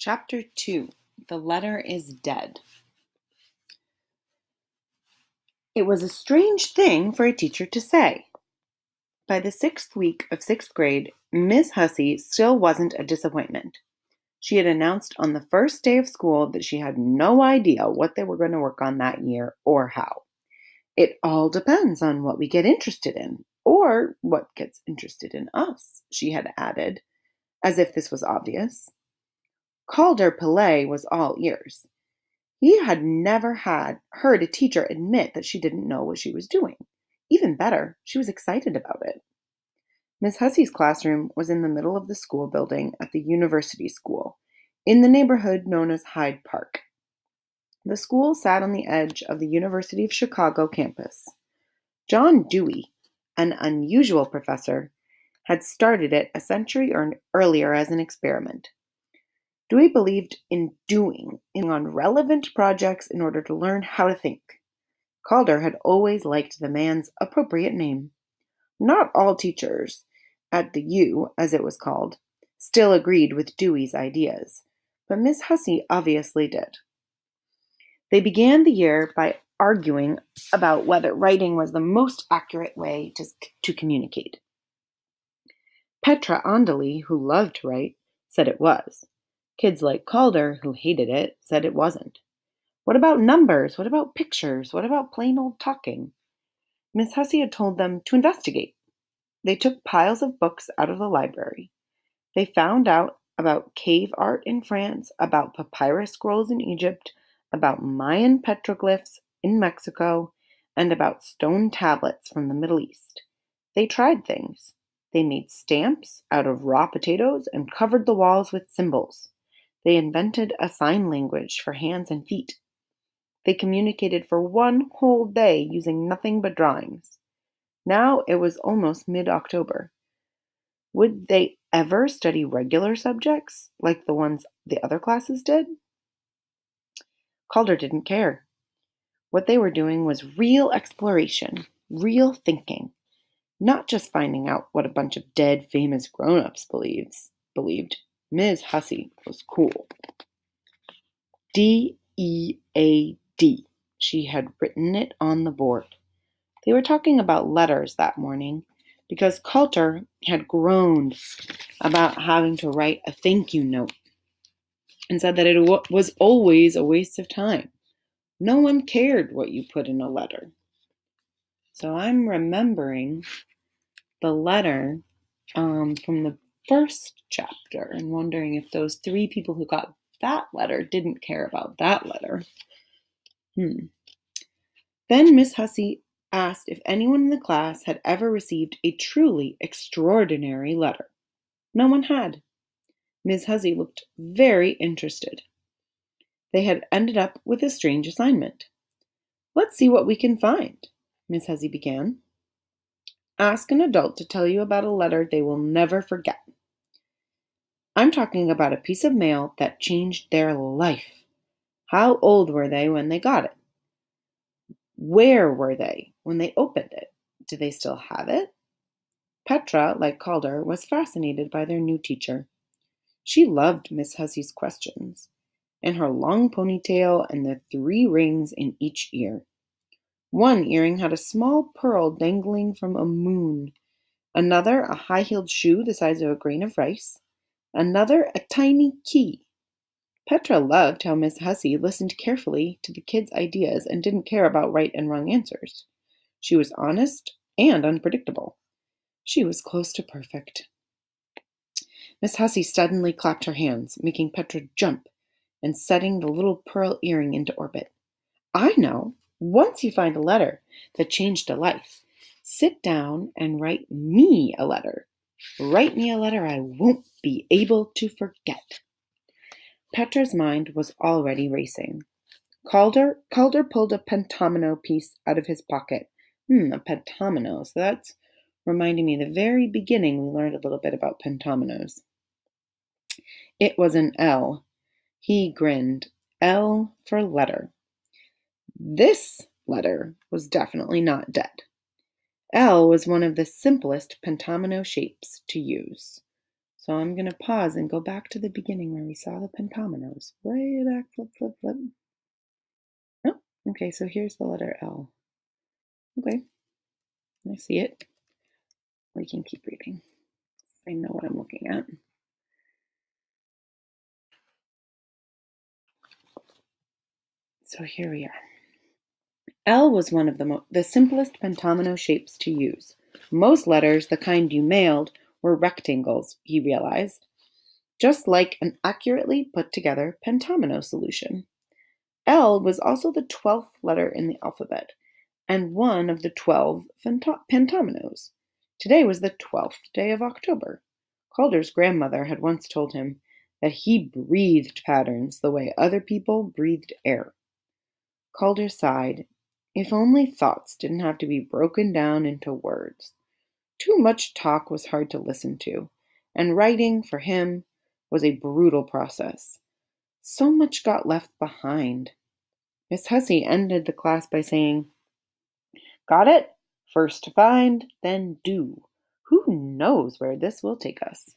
Chapter 2. The Letter is Dead. It was a strange thing for a teacher to say. By the 6th week of 6th grade, Miss Hussey still wasn't a disappointment. She had announced on the first day of school that she had no idea what they were going to work on that year or how. It all depends on what we get interested in, or what gets interested in us, she had added, as if this was obvious. Calder Pillay was all ears. He had never heard a teacher admit that she didn't know what she was doing. Even better, she was excited about it. Miss Hussey's classroom was in the middle of the school building at the university school, in the neighborhood known as Hyde Park. The school sat on the edge of the University of Chicago campus. John Dewey, an unusual professor, had started it a century earlier as an experiment. Dewey believed in doing on relevant projects in order to learn how to think. Calder had always liked the man's appropriate name. Not all teachers at the U, as it was called, still agreed with Dewey's ideas, but Miss Hussey obviously did. They began the year by arguing about whether writing was the most accurate way to communicate. Petra Andely, who loved to write, said it was. Kids like Calder, who hated it, said it wasn't. What about numbers? What about pictures? What about plain old talking? Miss Hussey had told them to investigate. They took piles of books out of the library. They found out about cave art in France, about papyrus scrolls in Egypt, about Mayan petroglyphs in Mexico, and about stone tablets from the Middle East. They tried things. They made stamps out of raw potatoes and covered the walls with symbols. They invented a sign language for hands and feet. They communicated for one whole day using nothing but drawings. Now it was almost mid-October. Would they ever study regular subjects like the ones the other classes did? Calder didn't care. What they were doing was real exploration, real thinking, not just finding out what a bunch of dead famous grown-ups believed. Ms. Hussey was cool. D-E-A-D. She had written it on the board. They were talking about letters that morning because Calder had groaned about having to write a thank you note and said that it was always a waste of time. No one cared what you put in a letter. So I'm remembering the letter from the first chapter and wondering if those 3 people who got that letter didn't care about that letter. Then Miss Hussey asked if anyone in the class had ever received a truly extraordinary letter. No one had. Miss Hussey looked very interested. They had ended up with a strange assignment. Let's see what we can find, Miss Hussey began. Ask an adult to tell you about a letter they will never forget. I'm talking about a piece of mail that changed their life. How old were they when they got it? Where were they when they opened it? Do they still have it? Petra, like Calder, was fascinated by their new teacher. She loved Miss Hussey's questions, and her long ponytail and the 3 rings in each ear. One earring had a small pearl dangling from a moon, another a high-heeled shoe the size of a grain of rice, another a tiny key. Petra loved how Miss Hussey listened carefully to the kids' ideas and didn't care about right and wrong answers. She was honest and unpredictable. She was close to perfect. Miss Hussey suddenly clapped her hands, making Petra jump and setting the little pearl earring into orbit. I know. Once you find a letter that changed a life, sit down and write me a letter. Write me a letter I won't be able to forget. Petra's mind was already racing. Calder pulled a pentomino piece out of his pocket. A pentomino. So that's reminding me, the very beginning we learned a little bit about pentominoes. It was an L. He grinned. L for letter. This letter was definitely not dead. L was one of the simplest pentomino shapes to use. So I'm going to pause and go back to the beginning where we saw the pentominoes. Way back, flip, flip, flip. Oh, okay, so here's the letter L. Okay, I see it. We can keep reading. I know what I'm looking at. So here we are. L was one of the simplest pentomino shapes to use. Most letters, the kind you mailed, were rectangles, he realized, just like an accurately put together pentomino solution. L was also the 12th letter in the alphabet, and one of the 12 pentominoes. Today was the 12th day of October. Calder's grandmother had once told him that he breathed patterns the way other people breathed air. Calder sighed. If only thoughts didn't have to be broken down into words. Too much talk was hard to listen to, and writing, for him, was a brutal process. So much got left behind. Miss Hussey ended the class by saying, "Got it? First to find, then do. Who knows where this will take us?"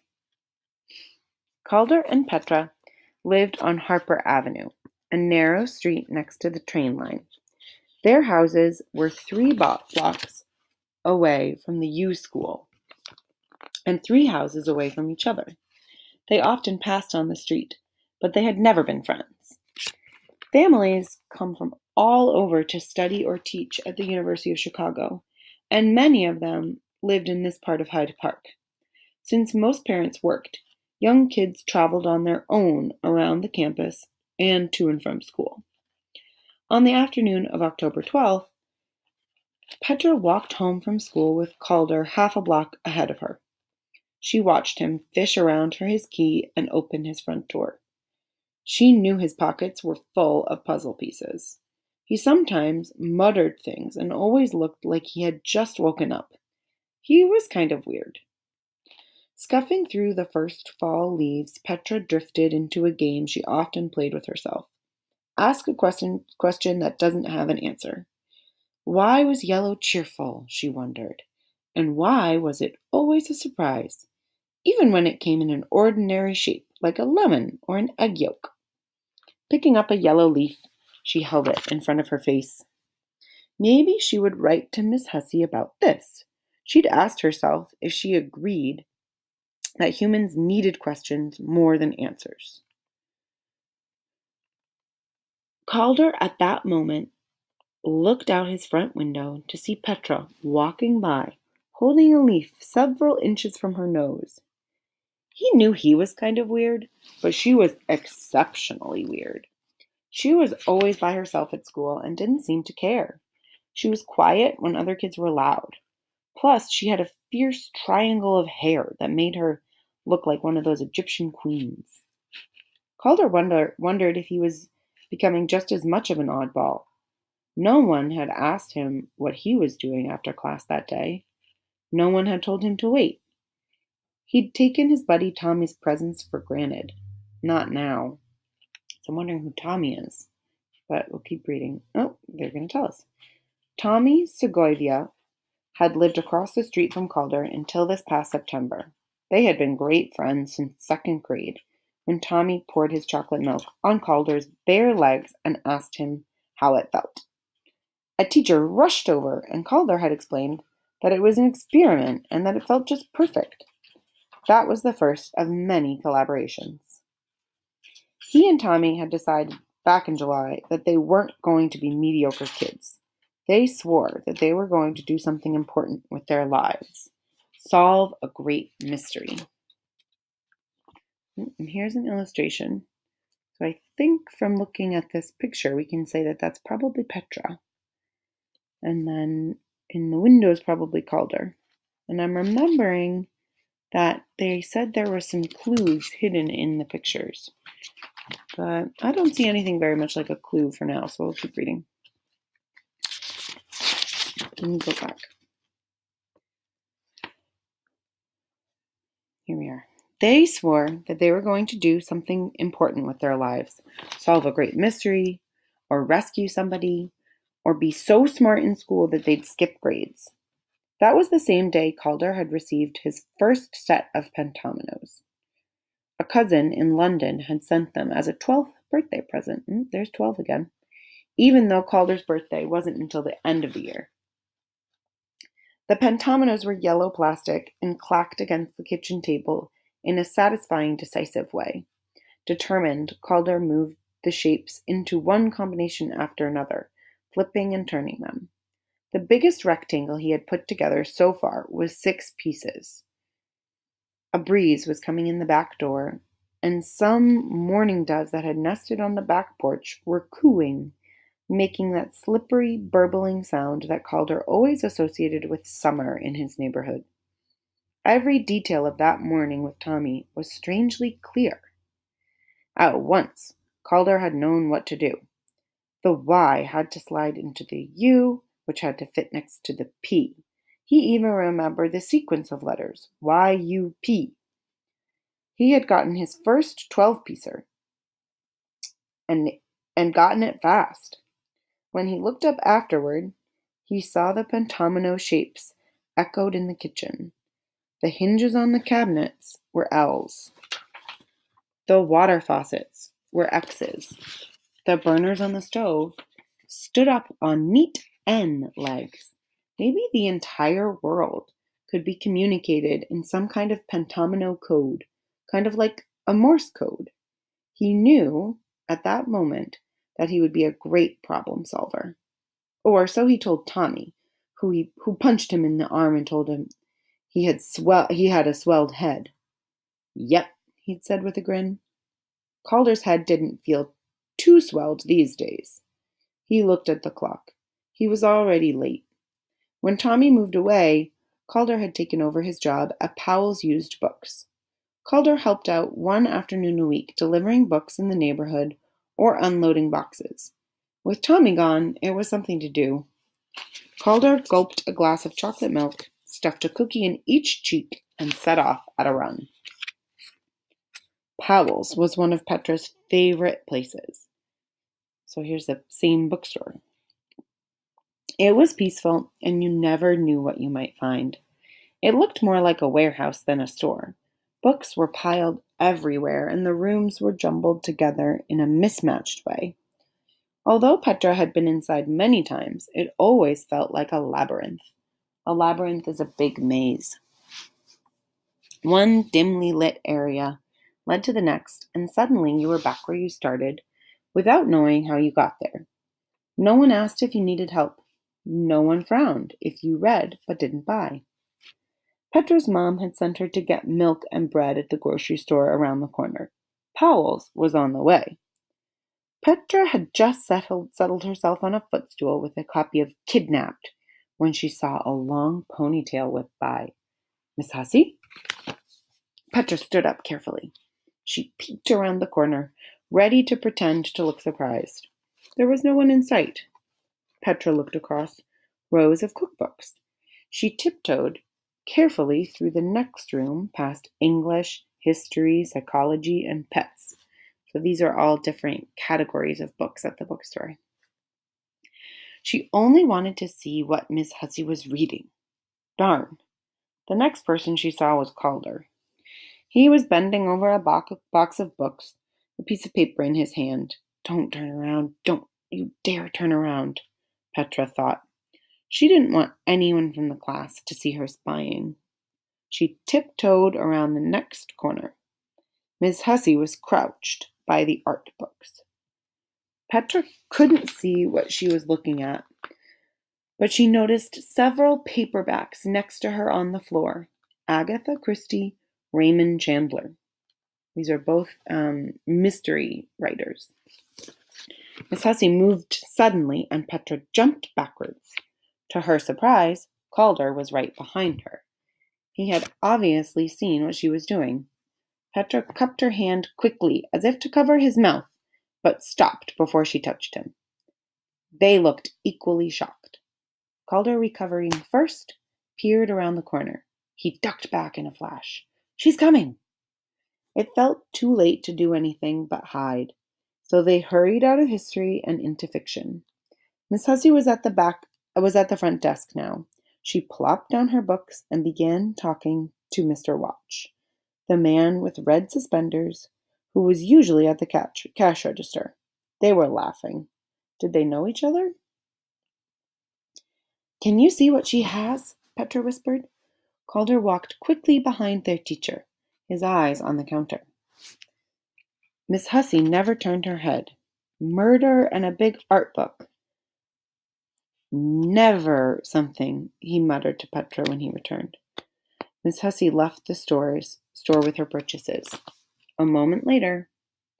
Calder and Petra lived on Harper Avenue, a narrow street next to the train line. Their houses were 3 blocks away from the U School and 3 houses away from each other. They often passed on the street, but they had never been friends. Families come from all over to study or teach at the University of Chicago, and many of them lived in this part of Hyde Park. Since most parents worked, young kids traveled on their own around the campus and to and from school. On the afternoon of October 12th, Petra walked home from school with Calder half a block ahead of her. She watched him fish around for his key and open his front door. She knew his pockets were full of puzzle pieces. He sometimes muttered things and always looked like he had just woken up. He was kind of weird. Scuffing through the first fall leaves, Petra drifted into a game she often played with herself. Ask a question that doesn't have an answer. Why was yellow cheerful, she wondered, and why was it always a surprise, even when it came in an ordinary shape, like a lemon or an egg yolk? Picking up a yellow leaf, she held it in front of her face. Maybe she would write to Miss Hussey about this. She'd asked herself if she agreed that humans needed questions more than answers. Calder, at that moment, looked out his front window to see Petra walking by, holding a leaf several inches from her nose. He knew he was kind of weird, but she was exceptionally weird. She was always by herself at school and didn't seem to care. She was quiet when other kids were loud. Plus, she had a fierce triangle of hair that made her look like one of those Egyptian queens. Calder wondered if he was becoming just as much of an oddball. No one had asked him what he was doing after class that day. No one had told him to wait. He'd taken his buddy Tommy's presence for granted. Not now. So I'm wondering who Tommy is. But we'll keep reading. Oh, they're going to tell us. Tommy Segovia had lived across the street from Calder until this past September. They had been great friends since second grade, when Tommy poured his chocolate milk on Calder's bare legs and asked him how it felt. A teacher rushed over, and Calder had explained that it was an experiment and that it felt just perfect. That was the first of many collaborations. He and Tommy had decided back in July that they weren't going to be mediocre kids. They swore that they were going to do something important with their lives. Solve a great mystery. And here's an illustration. So I think from looking at this picture, we can say that that's probably Petra. And then in the window is probably Calder. And I'm remembering that they said there were some clues hidden in the pictures. But I don't see anything very much like a clue for now, so we'll keep reading. Let me go back. Here we are. They swore that they were going to do something important with their lives, solve a great mystery, or rescue somebody, or be so smart in school that they'd skip grades. That was the same day Calder had received his first set of pentominoes. A cousin in London had sent them as a 12th birthday present. There's 12 again. Even though Calder's birthday wasn't until the end of the year. The pentominoes were yellow plastic and clacked against the kitchen table in a satisfying, decisive way. Determined, Calder moved the shapes into one combination after another, flipping and turning them. The biggest rectangle he had put together so far was 6 pieces. A breeze was coming in the back door, and some mourning doves that had nested on the back porch were cooing, making that slippery, burbling sound that Calder always associated with summer in his neighborhood. Every detail of that morning with Tommy was strangely clear. At once, Calder had known what to do. The Y had to slide into the U, which had to fit next to the P. He even remembered the sequence of letters, Y-U-P. He had gotten his first 12-piecer and gotten it fast. When he looked up afterward, he saw the pentomino shapes echoed in the kitchen. The hinges on the cabinets were L's. The water faucets were X's. The burners on the stove stood up on neat N legs. Maybe the entire world could be communicated in some kind of pentomino code, kind of like a Morse code. He knew at that moment that he would be a great problem solver. Or so he told Tommy, who punched him in the arm and told him he had a swelled head. Yep, he'd said with a grin. Calder's head didn't feel too swelled these days. He looked at the clock. He was already late. When Tommy moved away, Calder had taken over his job at Powell's Used Books. Calder helped out one afternoon a week, delivering books in the neighborhood or unloading boxes. With Tommy gone, it was something to do. Calder gulped a glass of chocolate milk, stuffed a cookie in each cheek, and set off at a run. Powell's was one of Petra's favorite places. So here's the same bookstore. It was peaceful, and you never knew what you might find. It looked more like a warehouse than a store. Books were piled everywhere, and the rooms were jumbled together in a mismatched way. Although Petra had been inside many times, it always felt like a labyrinth. A labyrinth is a big maze. One dimly lit area led to the next, and suddenly you were back where you started, without knowing how you got there. No one asked if you needed help. No one frowned if you read but didn't buy. Petra's mom had sent her to get milk and bread at the grocery store around the corner. Powell's was on the way. Petra had just settled herself on a footstool with a copy of Kidnapped when she saw a long ponytail whip by. Miss Hussey? Petra stood up carefully. She peeked around the corner, ready to pretend to look surprised. There was no one in sight. Petra looked across rows of cookbooks. She tiptoed carefully through the next room, past English, history, psychology, and pets. So these are all different categories of books at the bookstore. She only wanted to see what Miss Hussey was reading. Darn. The next person she saw was Calder. He was bending over a box of books, a piece of paper in his hand. Don't turn around. Don't you dare turn around, Petra thought. She didn't want anyone from the class to see her spying. She tiptoed around the next corner. Miss Hussey was crouched by the art books. Petra couldn't see what she was looking at, but she noticed several paperbacks next to her on the floor. Agatha Christie, Raymond Chandler. These are both mystery writers. Miss Hussey moved suddenly, and Petra jumped backwards. To her surprise, Calder was right behind her. He had obviously seen what she was doing. Petra cupped her hand quickly, as if to cover his mouth, but stopped before she touched him. They looked equally shocked. Calder, recovering first, peered around the corner. He ducked back in a flash. She's coming! It felt too late to do anything but hide, so they hurried out of history and into fiction. Miss Hussey was at the front desk now. She plopped down her books and began talking to Mr. Watch. the man with red suspenders, who was usually at the cash register. They were laughing. Did they know each other? Can you see what she has? Petra whispered. Calder walked quickly behind their teacher, his eyes on the counter. Miss Hussey never turned her head. Murder and a big art book. Never something, he muttered to Petra when he returned. Miss Hussey left the store with her purchases. A moment later,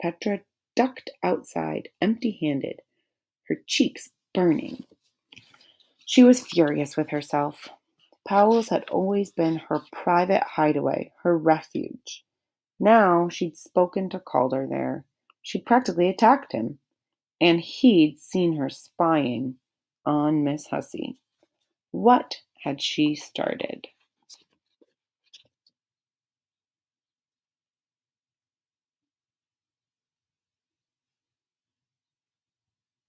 Petra ducked outside, empty-handed, her cheeks burning. She was furious with herself. Powell's had always been her private hideaway, her refuge. Now she'd spoken to Calder there. She'd practically attacked him. And he'd seen her spying on Miss Hussey. What had she started?